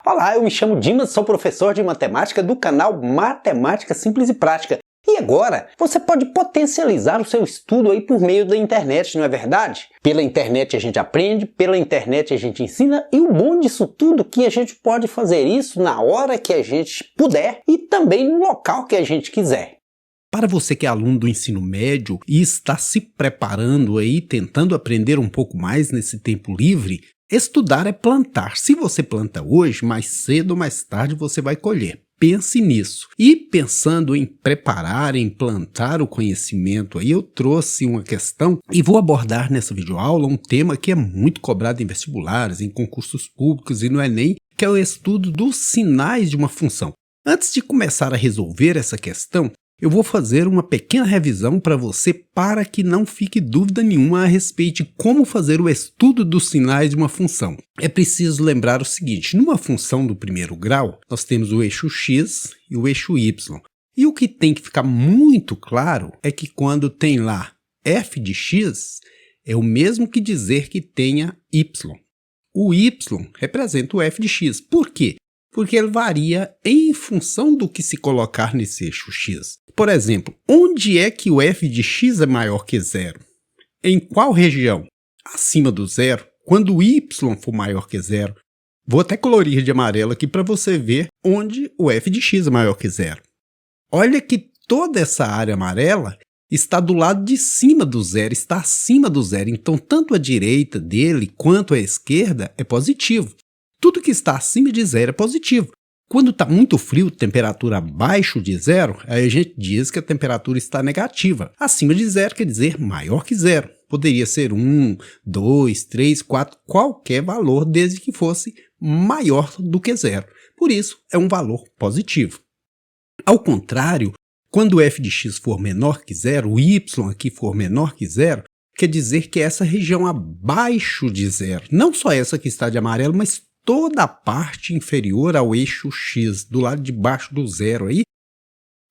Olá, eu me chamo Dimas, sou professor de matemática do canal Matemática Simples e Prática. E agora, você pode potencializar o seu estudo aí por meio da internet, não é verdade? Pela internet a gente aprende, pela internet a gente ensina, e o bom disso tudo é que a gente pode fazer isso na hora que a gente puder e também no local que a gente quiser. Para você que é aluno do ensino médio e está se preparando aí, tentando aprender um pouco mais nesse tempo livre, estudar é plantar. Se você planta hoje, mais cedo ou mais tarde você vai colher. Pense nisso. E pensando em preparar, em plantar o conhecimento, aí eu trouxe uma questão e vou abordar nessa videoaula um tema que é muito cobrado em vestibulares, em concursos públicos e no Enem, que é o estudo dos sinais de uma função. Antes de começar a resolver essa questão, eu vou fazer uma pequena revisão para você para que não fique dúvida nenhuma a respeito de como fazer o estudo dos sinais de uma função. É preciso lembrar o seguinte, numa função do primeiro grau, nós temos o eixo x e o eixo y. E o que tem que ficar muito claro é que quando tem lá f de x, é o mesmo que dizer que tenha y. O y representa o f de x. Por quê? Porque ele varia em função do que se colocar nesse eixo x. Por exemplo, onde é que o f de x é maior que zero? Em qual região? Acima do zero, quando o y for maior que zero. Vou até colorir de amarelo aqui para você ver onde o f de x é maior que zero. Olha que toda essa área amarela está do lado de cima do zero, está acima do zero. Então, tanto a direita dele quanto a esquerda é positivo. Tudo que está acima de zero é positivo. Quando está muito frio, temperatura abaixo de zero, aí a gente diz que a temperatura está negativa. Acima de zero quer dizer maior que zero. Poderia ser 1, 2, 3, 4, qualquer valor, desde que fosse maior do que zero. Por isso, é um valor positivo. Ao contrário, quando o f de x for menor que zero, o y aqui for menor que zero, quer dizer que essa região abaixo de zero, não só essa que está de amarelo, mas toda a parte inferior ao eixo x, do lado de baixo do zero aí,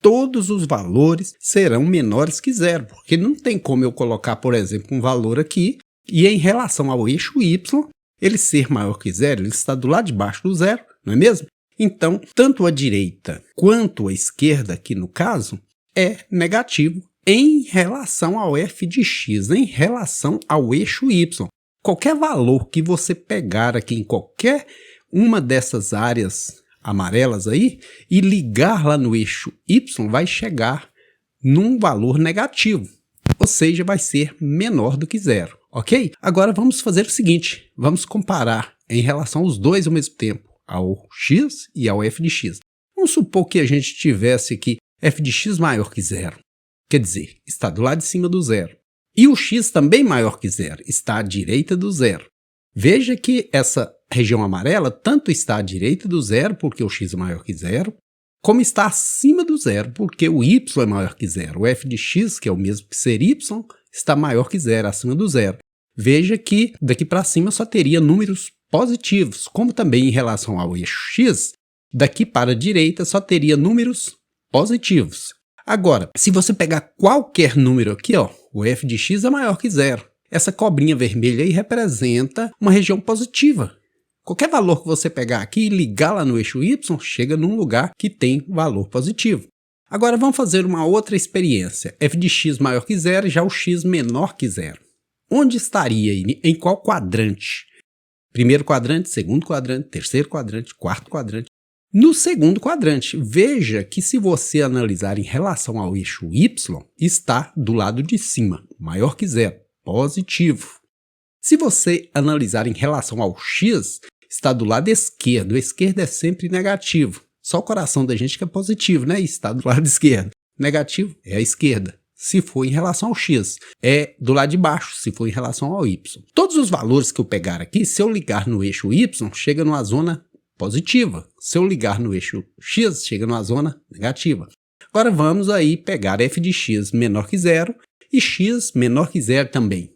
todos os valores serão menores que zero, porque não tem como eu colocar, por exemplo, um valor aqui e em relação ao eixo y, ele ser maior que zero, ele está do lado de baixo do zero, não é mesmo? Então, tanto a direita quanto a esquerda aqui no caso, é negativo em relação ao f de x, em relação ao eixo y. Qualquer valor que você pegar aqui em qualquer uma dessas áreas amarelas aí e ligar lá no eixo y vai chegar num valor negativo, ou seja, vai ser menor do que zero, ok? Agora vamos fazer o seguinte, vamos comparar em relação aos dois ao mesmo tempo, ao x e ao f de x. Vamos supor que a gente tivesse aqui f de x maior que zero, quer dizer, está do lado de cima do zero. E o x também maior que zero, está à direita do zero. Veja que essa região amarela tanto está à direita do zero, porque o x é maior que zero, como está acima do zero, porque o y é maior que zero. O f de x, que é o mesmo que ser y, está maior que zero, acima do zero. Veja que daqui para cima só teria números positivos, como também em relação ao eixo x, daqui para a direita só teria números positivos. Agora, se você pegar qualquer número aqui, ó, o f de x é maior que zero. Essa cobrinha vermelha aí representa uma região positiva. Qualquer valor que você pegar aqui e ligar lá no eixo y, chega num lugar que tem valor positivo. Agora vamos fazer uma outra experiência. F de x maior que zero, já o x menor que zero. Onde estaria aí? Em qual quadrante? Primeiro quadrante, segundo quadrante, terceiro quadrante, quarto quadrante. No segundo quadrante, veja que se você analisar em relação ao eixo y, está do lado de cima, maior que zero, positivo. Se você analisar em relação ao x, está do lado esquerdo, o esquerdo é sempre negativo. Só o coração da gente que é positivo, né? E está do lado esquerdo. Negativo é a esquerda. Se for em relação ao x, é do lado de baixo, se for em relação ao y. Todos os valores que eu pegar aqui, se eu ligar no eixo y, chega numa zona positiva. Se eu ligar no eixo x, chega numa zona negativa. Agora vamos aí pegar f de x menor que zero e x menor que zero também.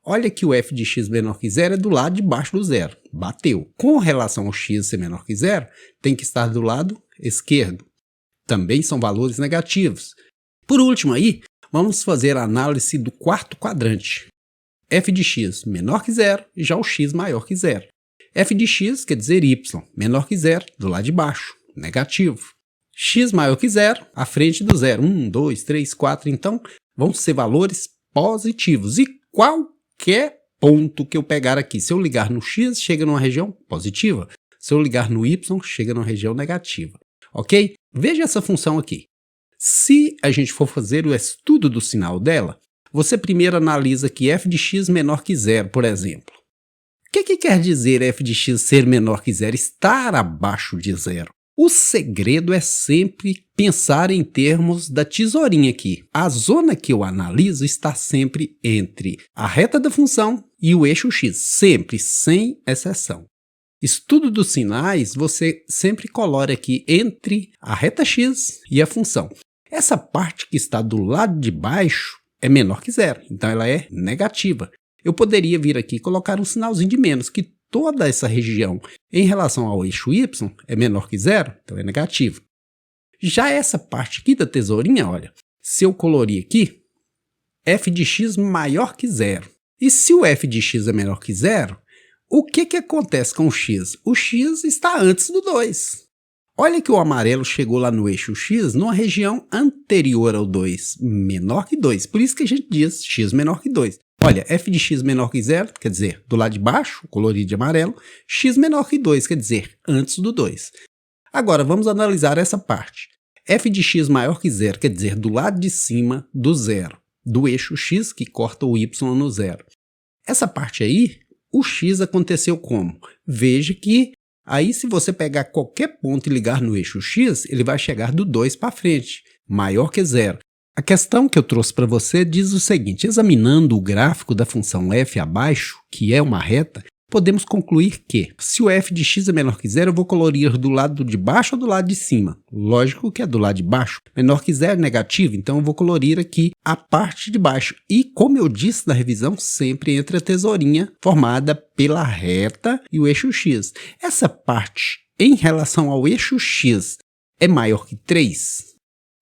Olha que o f de x menor que zero é do lado de baixo do zero. Bateu. Com relação ao x ser menor que zero, tem que estar do lado esquerdo. Também são valores negativos. Por último aí, vamos fazer a análise do quarto quadrante. f de x menor que zero e já o x maior que zero. f de x quer dizer y menor que zero do lado de baixo, negativo. X maior que zero, à frente do zero. 1, 2, 3, 4. Então, vão ser valores positivos. E qualquer ponto que eu pegar aqui, se eu ligar no x, chega numa região positiva. Se eu ligar no y, chega numa região negativa. Ok? Veja essa função aqui. Se a gente for fazer o estudo do sinal dela, você primeiro analisa que f de x menor que zero, por exemplo. O que quer dizer f de x ser menor que zero? Estar abaixo de zero. O segredo é sempre pensar em termos da tesourinha aqui. A zona que eu analiso está sempre entre a reta da função e o eixo x, sempre, sem exceção. Estudo dos sinais, você sempre colore aqui entre a reta x e a função. Essa parte que está do lado de baixo é menor que zero, então ela é negativa. Eu poderia vir aqui e colocar um sinalzinho de menos, que toda essa região em relação ao eixo y é menor que zero, então é negativo. Já essa parte aqui da tesourinha, olha, se eu colorir aqui, f de x maior que zero. E se o f de x é menor que zero, o que acontece com o x? O x está antes do 2. Olha que o amarelo chegou lá no eixo x, numa região anterior ao 2, menor que 2. Por isso que a gente diz x menor que 2. Olha, f de x menor que zero, quer dizer, do lado de baixo, colorido de amarelo, x menor que 2, quer dizer, antes do 2. Agora, vamos analisar essa parte. F de x maior que zero, quer dizer, do lado de cima do zero, do eixo x que corta o y no zero. Essa parte aí, o x aconteceu como? Veja que aí se você pegar qualquer ponto e ligar no eixo x, ele vai chegar do 2 para frente, maior que zero. A questão que eu trouxe para você diz o seguinte: examinando o gráfico da função f abaixo, que é uma reta, podemos concluir que, se o f de x é menor que zero, eu vou colorir do lado de baixo ou do lado de cima? Lógico que é do lado de baixo. Menor que zero é negativo, então eu vou colorir aqui a parte de baixo. E, como eu disse na revisão, sempre entre a tesourinha formada pela reta e o eixo x. Essa parte, em relação ao eixo x, é maior que 3?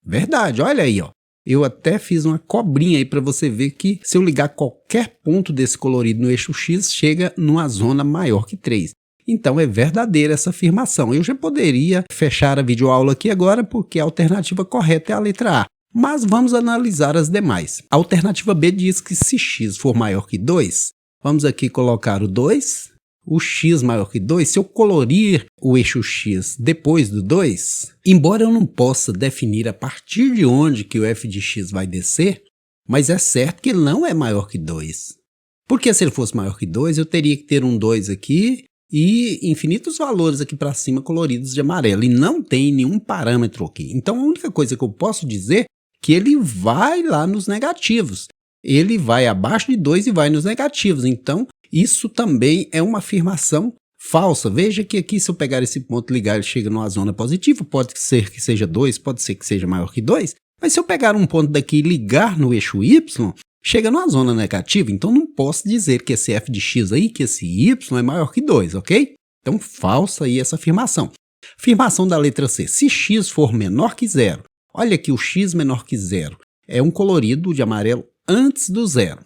Verdade, olha aí, ó. Eu até fiz uma cobrinha aí para você ver que se eu ligar qualquer ponto desse colorido no eixo x, chega numa zona maior que 3. Então é verdadeira essa afirmação. Eu já poderia fechar a videoaula aqui agora porque a alternativa correta é a letra A. Mas vamos analisar as demais. A alternativa B diz que se x for maior que 2, vamos aqui colocar o 2. O x maior que 2, se eu colorir o eixo x depois do 2, embora eu não possa definir a partir de onde que o f de x vai descer, mas é certo que ele não é maior que 2. Porque se ele fosse maior que 2, eu teria que ter um 2 aqui e infinitos valores aqui para cima coloridos de amarelo. E não tem nenhum parâmetro aqui. Então a única coisa que eu posso dizer é que ele vai lá nos negativos. Ele vai abaixo de 2 e vai nos negativos. Então, isso também é uma afirmação falsa. Veja que aqui, se eu pegar esse ponto e ligar, ele chega numa zona positiva. Pode ser que seja 2, pode ser que seja maior que 2. Mas se eu pegar um ponto daqui e ligar no eixo y, chega numa zona negativa. Então, não posso dizer que esse f de x aí, que esse y é maior que 2, ok? Então, falsa aí essa afirmação. Afirmação da letra C. Se x for menor que zero, olha aqui o x menor que zero. É um colorido de amarelo antes do zero.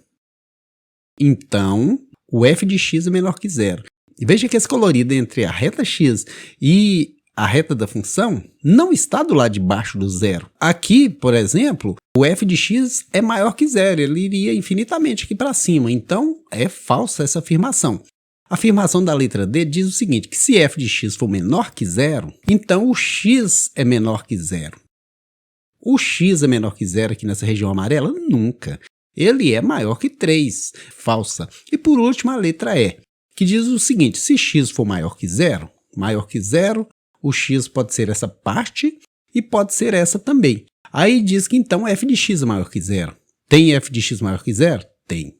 Então, o f de x é menor que zero. E veja que esse colorido entre a reta x e a reta da função não está do lado de baixo do zero. Aqui, por exemplo, o f de x é maior que zero. Ele iria infinitamente aqui para cima. Então, é falsa essa afirmação. A afirmação da letra D diz o seguinte, que se f de x for menor que zero, então o x é menor que zero. O x é menor que zero aqui nessa região amarela? Nunca. Ele é maior que 3. Falsa. E por último, a letra E, que diz o seguinte, se x for maior que zero, o x pode ser essa parte e pode ser essa também. Aí diz que então f de x é maior que zero. Tem f de x maior que zero? Tem.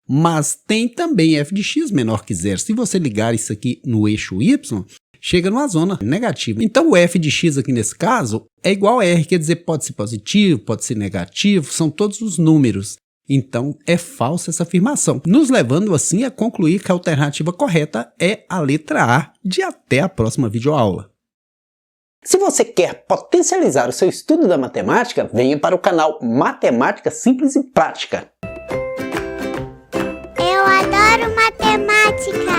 Mas tem também f de x menor que zero. Se você ligar isso aqui no eixo y, chega numa zona negativa. Então o f de x aqui nesse caso é igual a r, quer dizer, pode ser positivo, pode ser negativo, são todos os números. Então é falsa essa afirmação, nos levando assim a concluir que a alternativa correta é a letra A, de até a próxima videoaula. Se você quer potencializar o seu estudo da matemática, venha para o canal Matemática Simples e Prática. Eu adoro matemática!